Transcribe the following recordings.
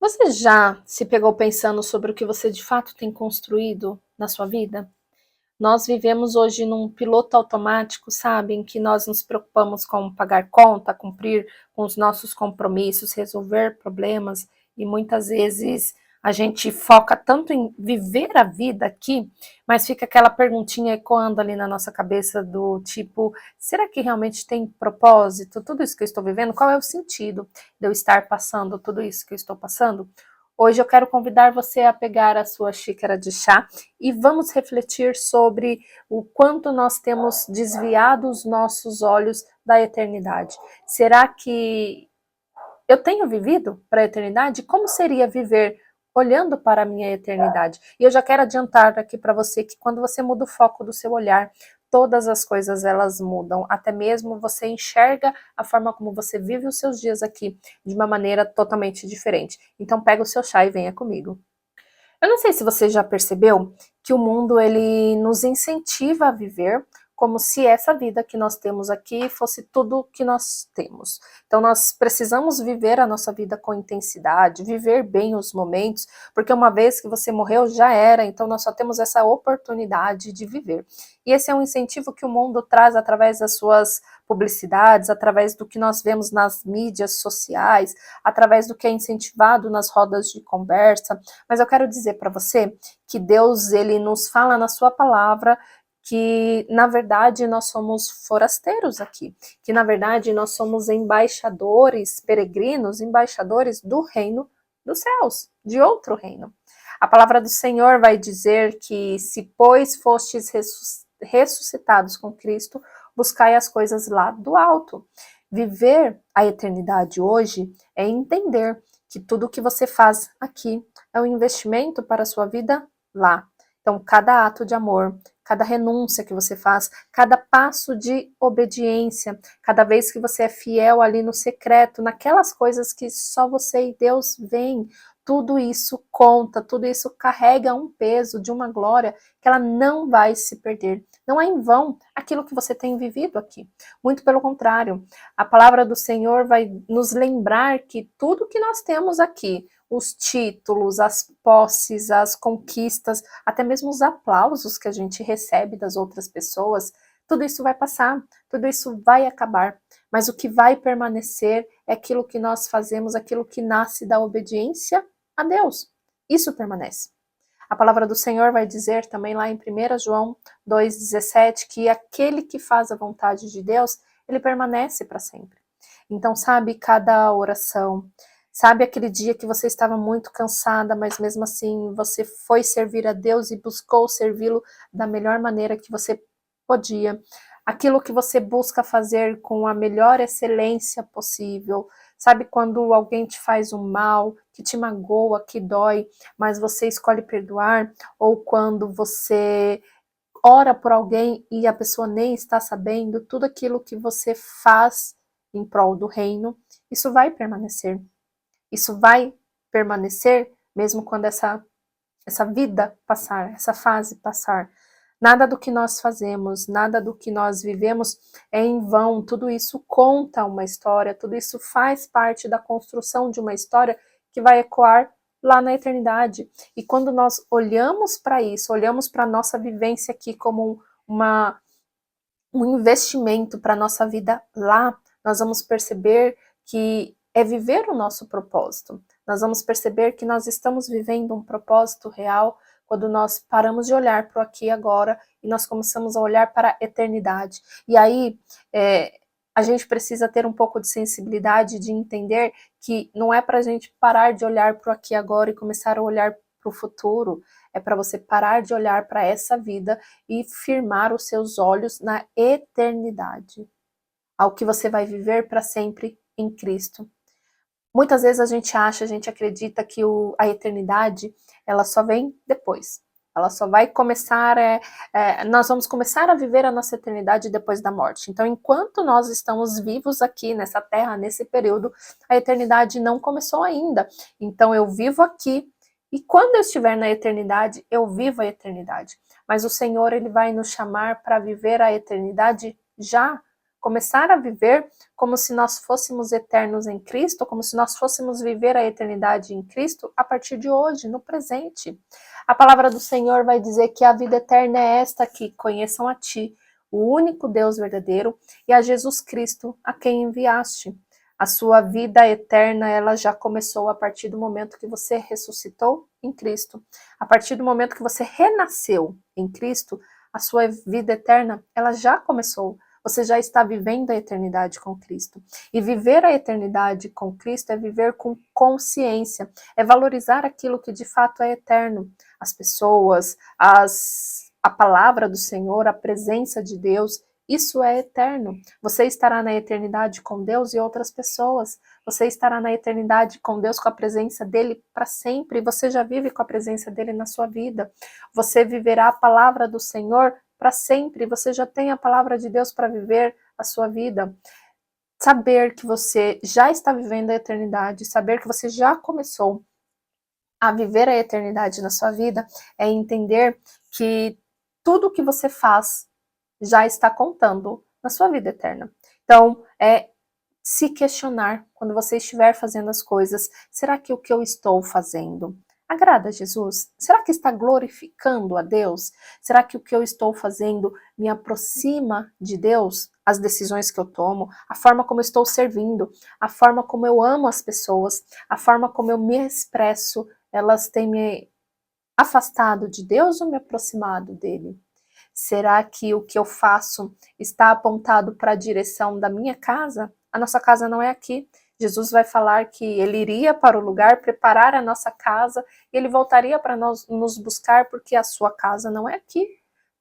Você já se pegou pensando sobre o que você de fato tem construído na sua vida? Nós vivemos hoje num piloto automático, sabe, em que nós nos preocupamos com pagar conta, cumprir com os nossos compromissos, resolver problemas, e muitas vezes a gente foca tanto em viver a vida aqui, mas fica aquela perguntinha ecoando ali na nossa cabeça do tipo, será que realmente tem propósito? Tudo isso que eu estou vivendo, qual é o sentido de eu estar passando tudo isso que eu estou passando? Hoje eu quero convidar você a pegar a sua xícara de chá e vamos refletir sobre o quanto nós temos desviado os nossos olhos da eternidade. Será que eu tenho vivido para a eternidade? Como seria viver olhando para a minha eternidade? E eu já quero adiantar aqui para você que quando você muda o foco do seu olhar, todas as coisas elas mudam, até mesmo você enxerga a forma como você vive os seus dias aqui de uma maneira totalmente diferente. Então pega o seu chá e venha comigo. Eu não sei se você já percebeu que o mundo ele nos incentiva a viver como se essa vida que nós temos aqui fosse tudo que nós temos. Então nós precisamos viver a nossa vida com intensidade, viver bem os momentos, porque uma vez que você morreu já era, então nós só temos essa oportunidade de viver. E esse é um incentivo que o mundo traz através das suas publicidades, através do que nós vemos nas mídias sociais, através do que é incentivado nas rodas de conversa. Mas eu quero dizer para você que Deus ele nos fala na sua palavra que na verdade nós somos forasteiros aqui, que na verdade nós somos embaixadores, peregrinos, embaixadores do reino dos céus, de outro reino. A palavra do Senhor vai dizer que se pois fostes ressuscitados com Cristo, buscai as coisas lá do alto. Viver a eternidade hoje é entender que tudo que você faz aqui é um investimento para a sua vida lá. Então, cada ato de amor, cada renúncia que você faz, cada passo de obediência, cada vez que você é fiel ali no secreto, naquelas coisas que só você e Deus veem, tudo isso conta, tudo isso carrega um peso de uma glória que ela não vai se perder. Não é em vão aquilo que você tem vivido aqui. Muito pelo contrário, a palavra do Senhor vai nos lembrar que tudo que nós temos aqui, os títulos, as posses, as conquistas, até mesmo os aplausos que a gente recebe das outras pessoas, tudo isso vai passar, tudo isso vai acabar. Mas o que vai permanecer é aquilo que nós fazemos, aquilo que nasce da obediência a Deus. Isso permanece. A palavra do Senhor vai dizer também lá em 1 João 2,17 que aquele que faz a vontade de Deus, ele permanece para sempre. Então, sabe, cada oração, sabe aquele dia que você estava muito cansada, mas mesmo assim você foi servir a Deus e buscou servi-lo da melhor maneira que você podia. Aquilo que você busca fazer com a melhor excelência possível. Sabe quando alguém te faz um mal, que te magoa, que dói, mas você escolhe perdoar? Ou quando você ora por alguém e a pessoa nem está sabendo, tudo aquilo que você faz em prol do reino, isso vai permanecer. Isso vai permanecer mesmo quando essa vida passar, essa fase passar. Nada do que nós fazemos, nada do que nós vivemos é em vão, tudo isso conta uma história, tudo isso faz parte da construção de uma história que vai ecoar lá na eternidade. E quando nós olhamos para isso, olhamos para a nossa vivência aqui como um investimento para a nossa vida lá, nós vamos perceber que é viver o nosso propósito. Nós vamos perceber que nós estamos vivendo um propósito real quando nós paramos de olhar para o aqui e agora e nós começamos a olhar para a eternidade. E aí, a gente precisa ter um pouco de sensibilidade de entender que não é para a gente parar de olhar para o aqui e agora e começar a olhar para o futuro, é para você parar de olhar para essa vida e firmar os seus olhos na eternidade, ao que você vai viver para sempre em Cristo. Muitas vezes a gente acredita que a eternidade, ela só vem depois. Ela só vai começar, nós vamos começar a viver a nossa eternidade depois da morte. Então, enquanto nós estamos vivos aqui nessa terra, nesse período, a eternidade não começou ainda. Então, eu vivo aqui e quando eu estiver na eternidade, eu vivo a eternidade. Mas o Senhor, ele vai nos chamar para viver a eternidade já, começar a viver como se nós fôssemos eternos em Cristo, como se nós fôssemos viver a eternidade em Cristo a partir de hoje, no presente. A palavra do Senhor vai dizer que a vida eterna é esta, que conheçam a Ti, o único Deus verdadeiro, e a Jesus Cristo, a quem enviaste. A sua vida eterna, ela já começou a partir do momento que você ressuscitou em Cristo. A partir do momento que você renasceu em Cristo, a sua vida eterna, ela já começou. Você já está vivendo a eternidade com Cristo. E viver a eternidade com Cristo é viver com consciência, é valorizar aquilo que de fato é eterno. As pessoas, a palavra do Senhor, a presença de Deus, isso é eterno. Você estará na eternidade com Deus e outras pessoas. Você estará na eternidade com Deus, com a presença dele para sempre. Você já vive com a presença dele na sua vida. Você viverá a palavra do Senhor para sempre. Você já tem a palavra de Deus para viver a sua vida. Saber que você já está vivendo a eternidade, saber que você já começou a viver a eternidade na sua vida, é entender que tudo que você faz já está contando na sua vida eterna. Então, é se questionar quando você estiver fazendo as coisas, será que o que eu estou fazendo agrada a Jesus? Será que está glorificando a Deus? Será que o que eu estou fazendo me aproxima de Deus? As decisões que eu tomo, a forma como eu estou servindo, a forma como eu amo as pessoas, a forma como eu me expresso, elas têm me afastado de Deus ou me aproximado dele? Será que o que eu faço está apontado para a direção da minha casa? A nossa casa não é aqui. Jesus vai falar que ele iria para o lugar, preparar a nossa casa, e ele voltaria para nos buscar, porque a sua casa não é aqui.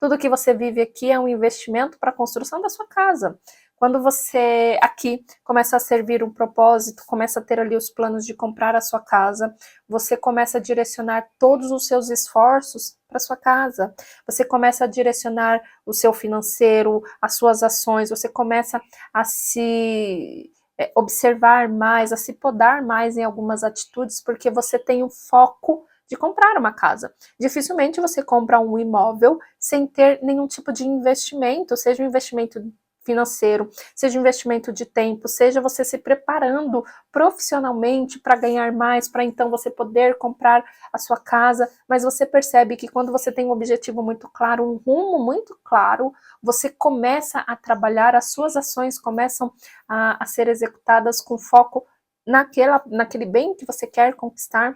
Tudo que você vive aqui é um investimento para a construção da sua casa. Quando você aqui começa a servir um propósito, começa a ter ali os planos de comprar a sua casa, você começa a direcionar todos os seus esforços para a sua casa. Você começa a direcionar o seu financeiro, as suas ações, você começa a se observar mais, a se podar mais em algumas atitudes, porque você tem o foco de comprar uma casa. Dificilmente você compra um imóvel sem ter nenhum tipo de investimento, seja um investimento financeiro, seja um investimento de tempo, seja você se preparando profissionalmente para ganhar mais, para então você poder comprar a sua casa, mas você percebe que quando você tem um objetivo muito claro, um rumo muito claro, você começa a trabalhar, as suas ações começam a ser executadas com foco naquele bem que você quer conquistar.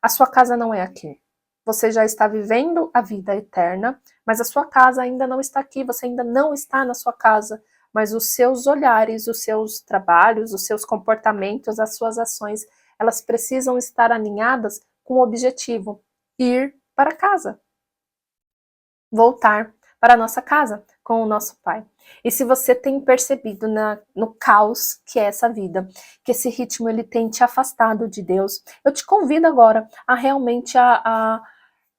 A sua casa não é aqui. Você já está vivendo a vida eterna, mas a sua casa ainda não está aqui, você ainda não está na sua casa, mas os seus olhares, os seus trabalhos, os seus comportamentos, as suas ações, elas precisam estar alinhadas com o objetivo: ir para casa, voltar para a nossa casa com o nosso Pai. E se você tem percebido no caos que é essa vida, que esse ritmo ele tem te afastado de Deus, eu te convido agora a realmente a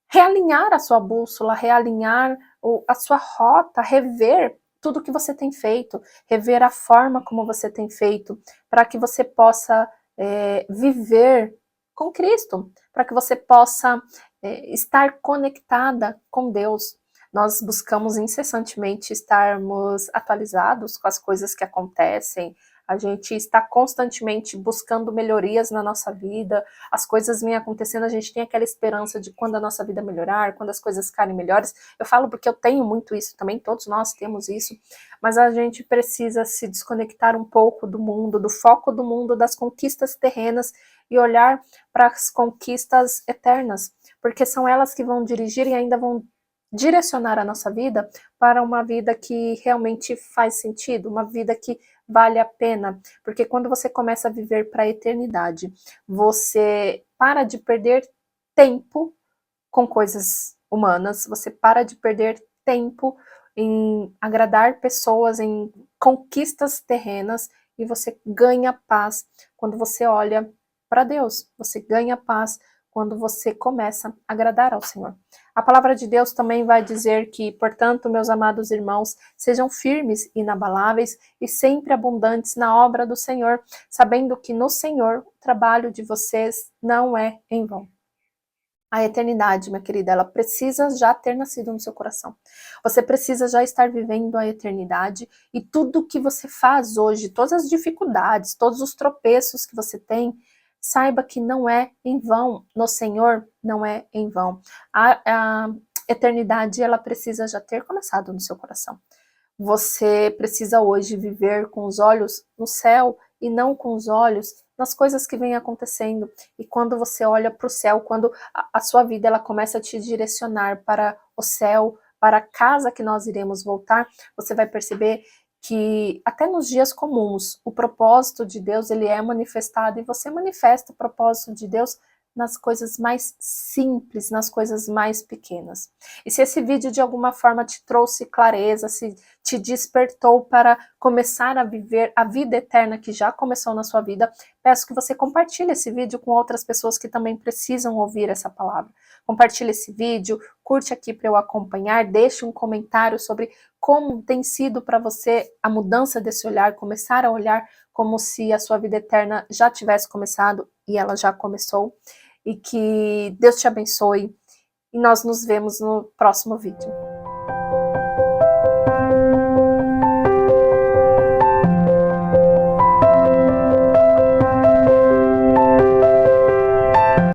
realinhar a sua bússola, realinhar a sua rota, rever tudo que você tem feito, rever a forma como você tem feito, para que você possa viver com Cristo, para que você possa estar conectada com Deus. Nós buscamos incessantemente estarmos atualizados com as coisas que acontecem, a gente está constantemente buscando melhorias na nossa vida, as coisas vêm acontecendo, a gente tem aquela esperança de quando a nossa vida melhorar, quando as coisas ficarem melhores. Eu falo porque eu tenho muito isso também, todos nós temos isso, mas a gente precisa se desconectar um pouco do mundo, do foco do mundo, das conquistas terrenas e olhar para as conquistas eternas, porque são elas que vão dirigir e ainda vão direcionar a nossa vida para uma vida que realmente faz sentido, uma vida que vale a pena, porque quando você começa a viver para a eternidade, você para de perder tempo com coisas humanas, você para de perder tempo em agradar pessoas, em conquistas terrenas, e você ganha paz quando você olha para Deus, você ganha paz quando você começa a agradar ao Senhor. A palavra de Deus também vai dizer que, portanto, meus amados irmãos, sejam firmes e inabaláveis e sempre abundantes na obra do Senhor, sabendo que no Senhor o trabalho de vocês não é em vão. A eternidade, minha querida, ela precisa já ter nascido no seu coração. Você precisa já estar vivendo a eternidade e tudo que você faz hoje, todas as dificuldades, todos os tropeços que você tem, saiba que não é em vão. No Senhor não é em vão. A eternidade, ela precisa já ter começado no seu coração. Você precisa hoje viver com os olhos no céu e não com os olhos nas coisas que vêm acontecendo. E quando você olha para o céu, quando a sua vida ela começa a te direcionar para o céu, para a casa que nós iremos voltar, você vai perceber que até nos dias comuns, o propósito de Deus ele é manifestado e você manifesta o propósito de Deus nas coisas mais simples, nas coisas mais pequenas. E se esse vídeo de alguma forma te trouxe clareza, se te despertou para começar a viver a vida eterna que já começou na sua vida, peço que você compartilhe esse vídeo com outras pessoas que também precisam ouvir essa palavra. Compartilhe esse vídeo, curte aqui para eu acompanhar, deixe um comentário sobre como tem sido para você a mudança desse olhar, começar a olhar como se a sua vida eterna já tivesse começado e ela já começou. E que Deus te abençoe e nós nos vemos no próximo vídeo.